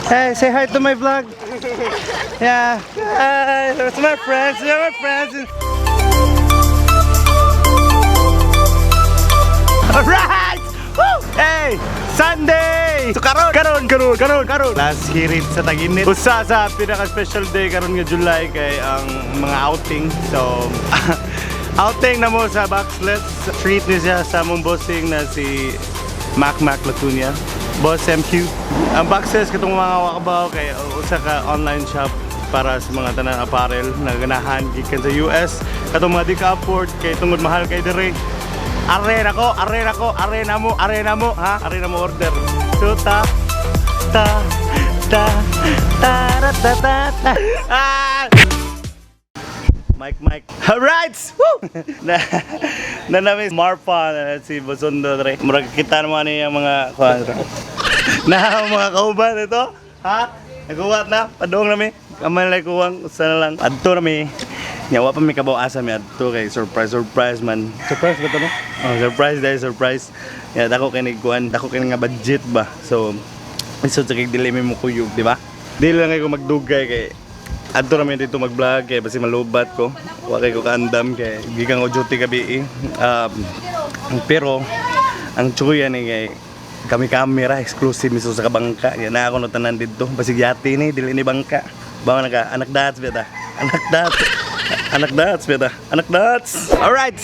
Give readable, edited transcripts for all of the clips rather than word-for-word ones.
Hey, say hi to my vlog. Yeah. Hi, it's my friends. They're my friends. Alright! Woo! Hey! Sunday! So karon. Last hirit sa Taginit. Usa sa pinaka-special day karon nga July kay ang mga outing. So, outing na mo sa Boxless. Treat ni siya sa mong bossing na si Mac Latunia. Boss MQ. Ang Boxless katong mga wakabaw kay usa ka online shop para sa mga tanan apparel na ganahan gikan sa US. Katong mga di-ka-afford kay tungod mahal kay dire. Are na mo, ha? Are na mo order. So ta ra ta ta. Ah! Mike. Alright! Woo! na namin Marpa na si Bosondo dre. Murag kita naman niya mga kuan. Na mga kauban ito, ha? Nagkuwat na, padong na mi. Kamay lang kuwang, usa na lang. Adto na mi. Nyawa pa mi kabaw asa mi adto kay surprise man. Surprise ba to no? Oh, surprise. Ya dako kay nigkuan, dako kay nga budget ba. So isod sa kay dili mi mo kuyog, di ba? Dili lang kay ko magdugay kay adto na mi dito mag-vlog kay basi malubat ko. Wa kay ko kaandam kay gikan ko duty gabi. Pero ang tsuya ni kay kami kamera exclusive miso sa kabangka. Yan na ako no tanan dito. Basig yati ni dili ni bangka. Bawa naka anak dats beta. Anak dats. Alright.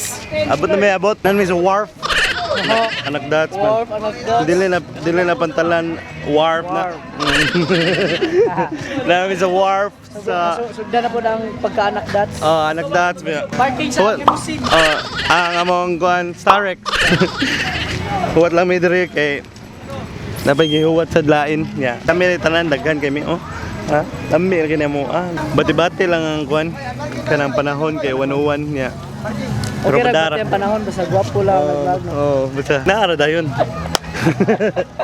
Abot na may abot. Nan mi sa wharf. Anak dats man. Dili na pantalan wharf na. Nan mi sa wharf sa Sugdan na po ang pagka-anak dats. anak dats. Parking sa limousine. Ang among kuan Starrex. Huwat lang may dire kay dapat gihuwat sa lain. Yeah. Kami tanan daghan kay mi Ha? Lami kini mo. Bati-bati lang ang kuan kanang panahon kay 101 niya. Okay ra yung panahon basta gwapo lang nag-vlog no. Oh, basta naara dayon.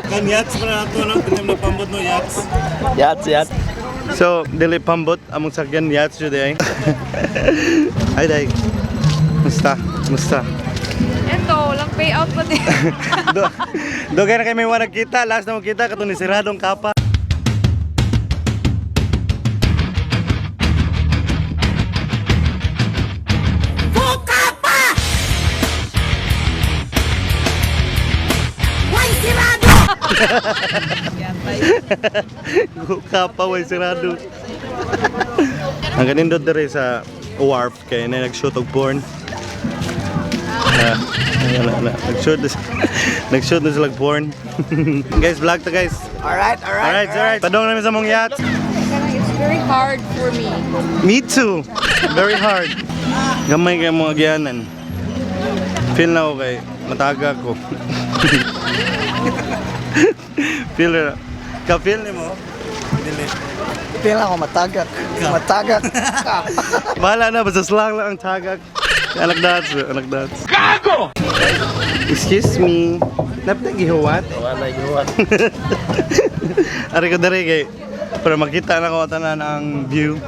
Kan yachts para ato no, tinim na pambot no yachts. Yacht. So, dili pambot among sakyan yachts jud ay. Ay day. Musta? Ito, lang payout pa din. Dugay na kay may wanag kita, last na mo kita katong ni siradong kapa. Kapa way sirado. Ang ganindot dire sa wharf kay na nag-shoot og porn. Nag-shoot na sila porn. Guys, vlog to guys. Alright. Padong namin sa mong yacht. It's very hard for me. Me too. Very hard. Gamay kay mga gianan. Feel na ako kay mataga ko. Feel na. Ka-feel ni mo? Dili. Feel ako matagak. Bahala na, basta slang lang ang tagak. Anak dats. Gago! Excuse me. Napita gihuwat? Wala gihuwat. Ari ko dari kay para makita na ko tanan ang view.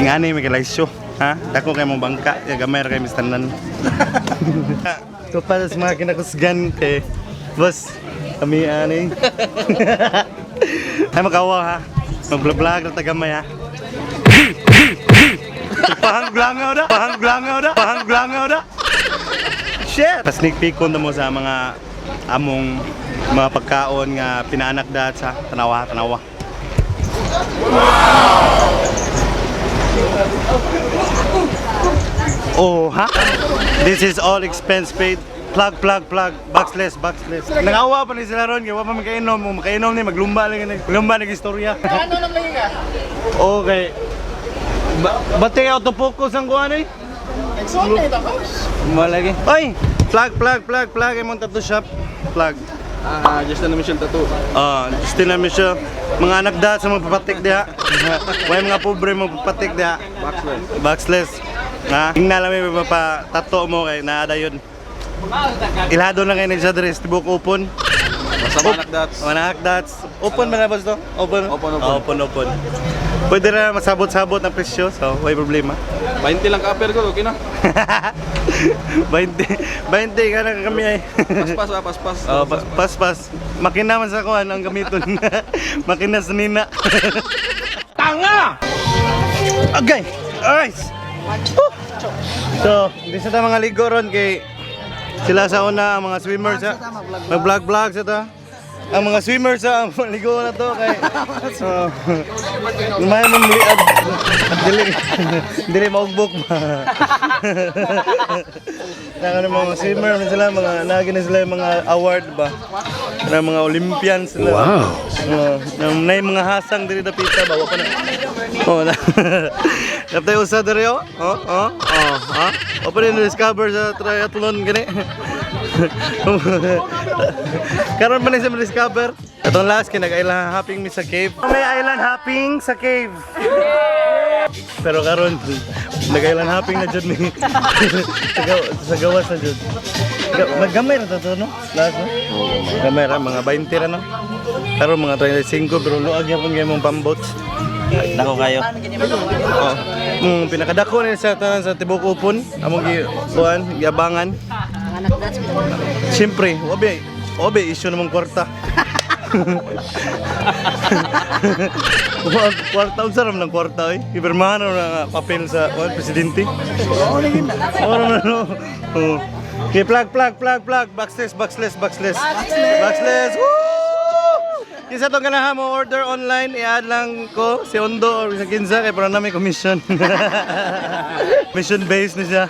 Ingani may kalay show, ha? Dako kay mong bangka, ya gamay ra kay mistanan. So para sa mga kinakusgan kay boss, kami ani. Ay makawa ha. Mag-vlog na tagamay ha. Pahanglangaw na. Shit! Pasneak peek ko na mo sa mga among mga pagkaon nga pinaanak dat sa tanawa. Oh, ha? This is all expense paid. Plug. Boxless. Nangawa pa ni sila ron, kaya pa makainom ni, maglumba lang istorya. Ano lang lang nga? Okay. Bati autofocus ang kuha ni? Exotic tapos. Malagi. Oy! Plug. Imong tattoo shop. Plug. Just na mission tattoo. Just na mission. Mga anak da sa magpapatik diha. Way mga pobre magpapatik diha. Boxless. Ha? Tingnan lang may mapatato mo kay naada yun. Ilhado na kayo sa dress, tibok open. Basta manak dots. Manak dots. Open ba na ba ito? Open. Pwede na masabot-sabot ng presyo, so may problema. 20 lang ka-apper ko, okay na. 20 ka na kami ay. Paspas, paspas. Oh, pas. Makina man sa kuan ang gamiton. Makina sa nina. Tanga! Okay. Alright. So, di sa ta mga ligo ron kay sila sa una ang mga swimmers sa mag-vlog sa ta. Ang mga swimmers sa ligo na to kay may mamliad dili maugbok ba. Nang mga swimmer sila mga nagin sila yung mga award ba. Na mga Olympians sila. Wow. Na mga hasang diri dapita ba wa pa na. Oh na. Kaptay usa diri oh. Opa rin discover sa triathlon gani. Karon man sa discover. Atong last kay nag-island hopping mi sa cave. May island hopping sa cave. Pero karon nag-island hopping na jud mi. Sa gawas na jud. Maggamay ra to no? Last no? Gamay ra mga 20 ra no. Karon mga 35 pero luag gyapon kay mong pambots. Dako kayo. Oh. Pinakadako ni sa tanan sa tibok upon among kuan giabangan. Siyempre, obe issue namang kwarta. Kwarta unsa ram ng kwarta oy. Ibermahan na papel sa presidente. Oh. Okay, plug. Boxless. Woo! Kinsa tong ganahan mo order online, i-add lang ko si Ondo or sa kinsa kay para na may commission. Mission based na siya.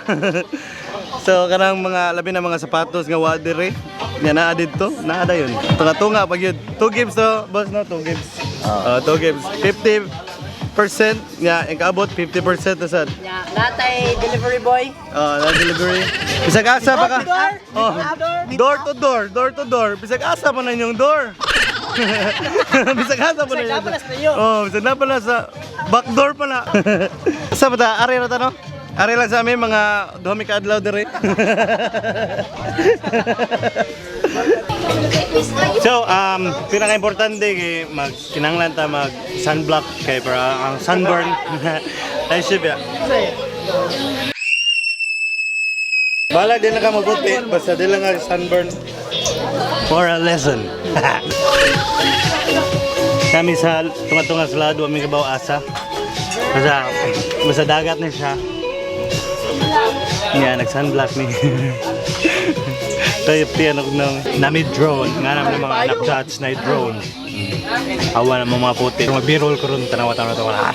So kanang mga labi na mga sapatos nga wa dire. Nya naa didto, naa dayon. Tunga pag yun. 2 gives to, boss no, 2 gives. 2 gives. 50% nya ikaabot 50% na sad. Nya natay delivery boy. Na delivery. Bisag asa pa ka? Door to door. Bisag asa pa na yung door. Bisag asa pa na yung. Bisag na pala sa back door pa na. Sa bata, ari ra ta no? Ari lang sa amin mga duhami ka adlaw dire. So, pinaka-importante kay kinahanglan ta mag sunblock kay para ang sunburn ay siya. Bala din na ka mabuti basta di lang ang sunburn for a lesson. Kami sa tunga-tunga sa lado aming kabaw asa. Basta dagat na siya. Nga, nag-sunblock ni. Tayo piyan ako ng nami drone. Nga naman mga anak shots na drone. Awa na mga puti. Mag-b-roll ko rin. Tanawa-tanawa.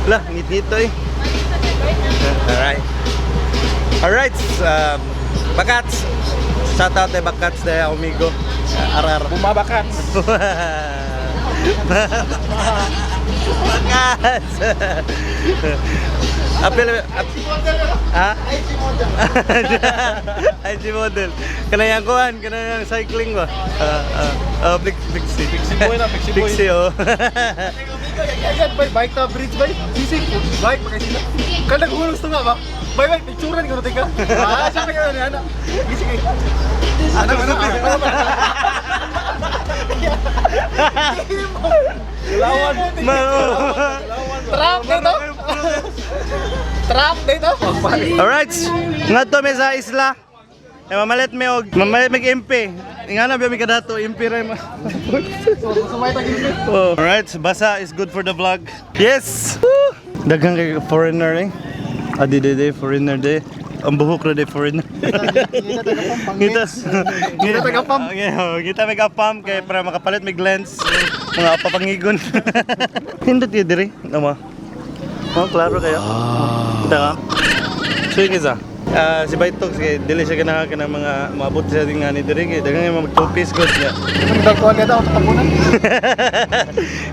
Lah, ngit-ngit to eh. Alright, Bakats. Shout out kay Bakats dahil amigo. Arar. Bumabakats. Bakats. Apel ha? IG model. Kanayang kuan, kanayang cycling ba? Pixie. Pixie boy. Oh. Ayan, bike na bridge ba? Sisig, bike, makay sila. Kaya naghulos to nga ba? Bye, picturean ko natin ka. Siyempre ka na, anak. Sige. Ano? Lawan. Trap dito. Trap dito. Alright, nga to may sa isla. Mamalit may MP. Ingana biya mi kadato MP ra ma. Alright, basa is good for the vlog. Yes. Daghang kay foreigner eh. Adi foreigner de. Ang buhok ra de foreigner. Kita taga-pump. Kita taga-pump kay para makapalit mig lens. Mga papangigon. Hindot yun diri, nama. Oh, klaro kayo. Kita ka. So yung isa. Si Baitok, sige, dili siya ka ng mga maabot siya din nga ni Diri. Dagang yung mag-2-piece goods niya. Ang dagkuhan niya daw, tapunan.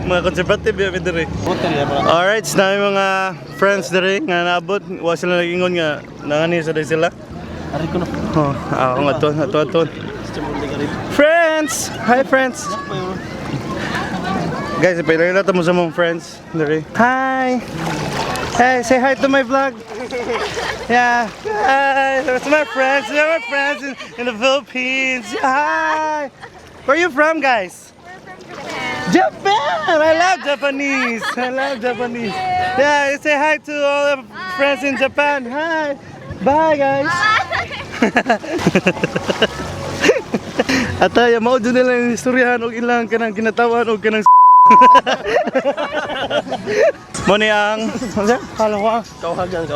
Mga conservative yung Diri. Alright, so namin mga friends Diri nga naabot. Huwag sila nag-ingon nga nangani sa din sila. Ari ko na. Oh, ako nga to. Friends! Hi friends! Guys, ipailalata mo sa mong friends Diri. Hi! Hey, say hi to my vlog. Yeah. Hi. That's my friends. They're my friends in the Philippines. Hi. Where are you from, guys? Japan. I love Japanese. Yeah, say hi to all the friends in Japan. Hi. Bye, guys. Ataya, mao dun nila yung istoryahan o ilang kanang kinatawan o kanang Moni ang ano siya? Kala ko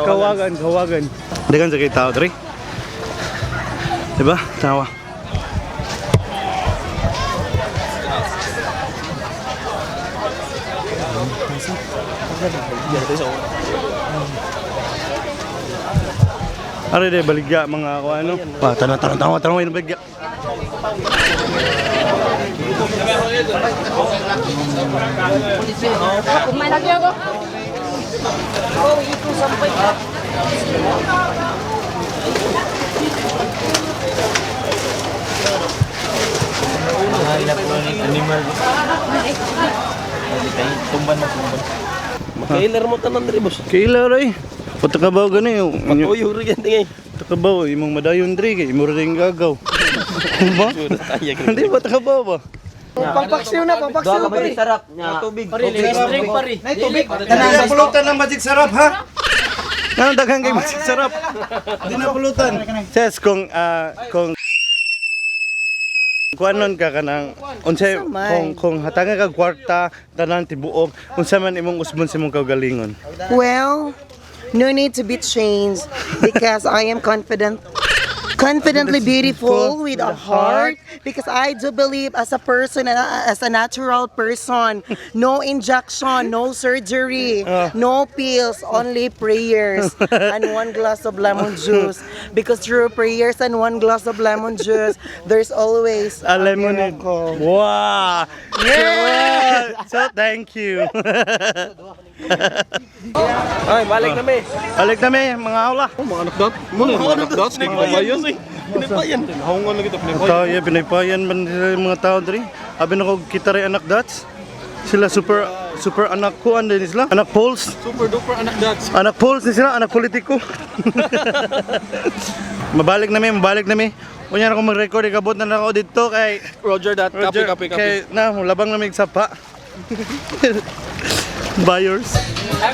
kawagan. Dagan sa kay tao, Dre. Diba? Tawa. Are de baligya mga ako ano? Pa, tanong yung baligya. Kumain lagi ako. Kailer mo tanan diri boss. Kailan ray? Patakabaw gani yung Patuyo rin yan tingay. takabaw imong madayon dre kay imo ring gagaw. Ba? Hindi ba takabaw ba? Pampaksiw na, pampaksiw pa rin. Sarap nya tubig. Drink pare. Nay, tubig. Hindi na pulutan ng magic sarap ha? Nang daghang kay magic sarap. Hindi na pulutan. Ses kung kuanon ka kanang unsay kung hatanga ka kwarta tanan tibuok unsa man imong usbon sa imong kaugalingon. Well, no need to be changed because I am confidently beautiful with a heart because I do believe as a person, as a natural person, no injection, no surgery, no pills, only prayers and 1 glass of lemon juice because through prayers and 1 glass of lemon juice, there's always A lemonade. Wow! Yeah! So thank you. Ay, balik na mi. Balik na mi, mga hawla. Mga anakdat. Mga anakdat. Pinapayan. Pinapayan. Haungan lagi ito, pinapayan. Tayo, pinapayan man nila yung mga tao diri. Abi na ko kita rin anak dats. Sila super anak ko, ano din sila? Anak Pols. Super duper anakdats. Anak Pols ni sila, anak politiko. Mabalik na mi. Kunya na ako mag-record, ikabot na ako dito kay Roger that. Copy. Kay na, labang na may sapa. Buyers.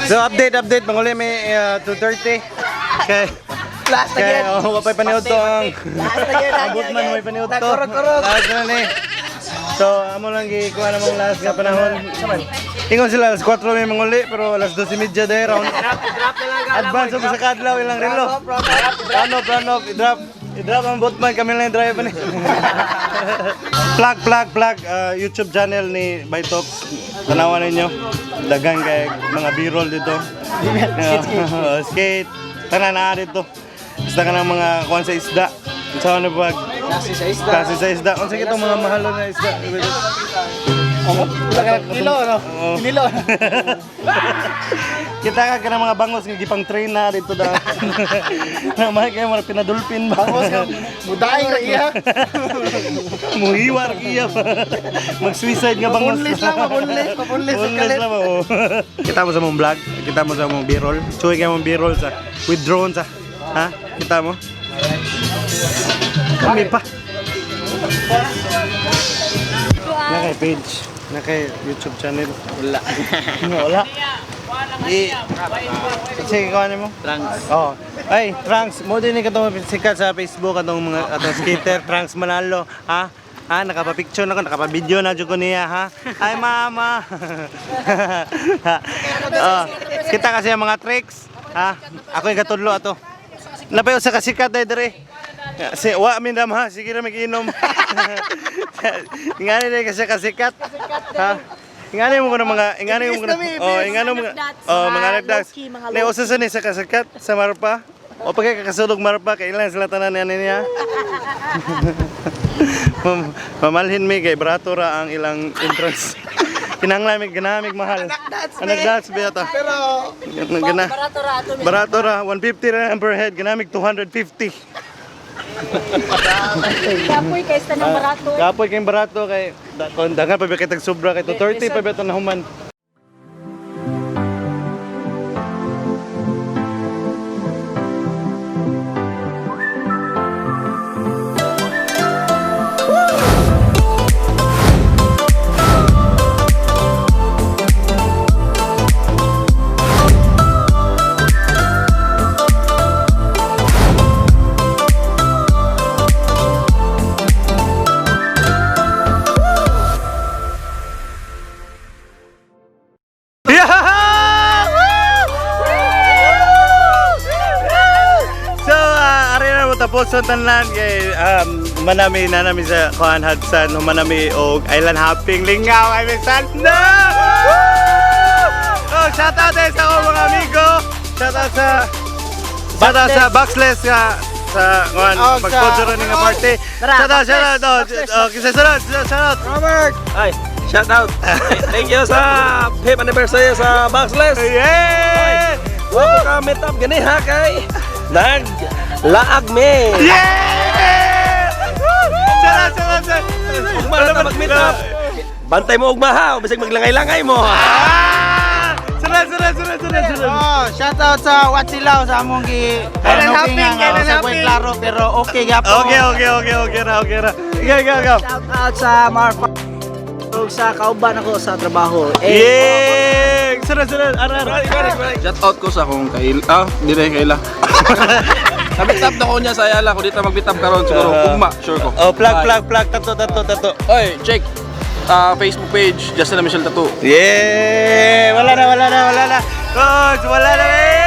So update manguli may 2:30 kay last kay again. wapay paniud to ang Last again. abot man may paniud to. Kurog. Last na ni. So amo lang gikuha na mong last nga panahon. Ingon sila alas 4 may manguli pero alas 12:30 day round. Advance sa kadlaw ilang relo. Plano i-drop ang botman kami lang drive ni. Plug YouTube channel ni Bytox. Tanawan ninyo. Dagang kay mga B-roll dito. Skate. Tanan na dito. Basta ka ng mga kuwan sa isda. Sa ano pag kasi sa isda. Kung sige itong mga mahalo na isda. Kilo, ano? Kilo. Kita ka ng mga bangos nga gipang train na dito da. Namay kayo mga pinadulpin ba? Bangos ka. Mudaing ka iya. Muhiwar kiya. Mag-suicide nga bangos. Papunlis. lang mo. Kita mo sa mong vlog, kita mo sa mong B-roll. Chuy kayo mong B-roll sa with drone sa. Ha? Kita mo? Kami pa. Na kay page, na kay YouTube channel. Wala. Sige ko mo? Trunks. Oh. Ay, Trunks, mo din katong sikat sa Facebook atong mga atong skater Trunks Manalo, ha? Nakapa-picture na ko, nakapa-video na jud ko niya, ha? Ay, mama. Kita kasi ang mga tricks, ha? Ako yung katudlo ato. Napayo sa kasikat dai dire. Si wa min dam ha, sige ra magiinom. Ngani dai kasi kasikat. Ha? ingani mo ko ng mga, ingani mo ko ng, ingani mo mga nagdags. Na usa sa ni sa kasakat sa Marpa. O pagka kakasulog Marpa, kailan sila tanan niya. Mamalhin mi kay barato ra ang ilang entrance. Kinanglamig ganamig mahal. Anak dads beta. Pero Barato ra 150 ra per head, ganamig 250. Kapoy kay sa nang barato. Kapoy kay barato kay dagan pa ba kay tag sobra kay 230 pa beto na human. Tapos sa tanan kay manami sa kuan Hudson manami og island hopping lingaw ay minsan no! Oh, shout out sa mga amigo. Shout out sa Boxless sa kuan pag-sponsor ni nga party. Shout out. Kisa shout out. Robert! Ay, shout out! Thank you sa 5th anniversary sa Boxless! Yeah! Wala ka meet up gani ha kay laag me! Yeah! Shout! Ugma na mag-meet up! Bantay mo ugma ha, bisag maglangay-langay mo! Sunod! Oh, shout out sa Watsilaw sa among Island hopping, sa Buhay Klaro pero okay gapo. Okay ra. Go. Shout out sa Marfa. Sa kauban ako sa trabaho. Yeah! Sunod! Ara. Shout out ko sa akong dire kaila. Nabitap na ko niya sa Ayala ko dito magbitap karon siguro ugma sure ko. Oh, plug tato. Oy, check Facebook page Justin Michelle Tattoo. Yeah! Wala na. Coach, wala na.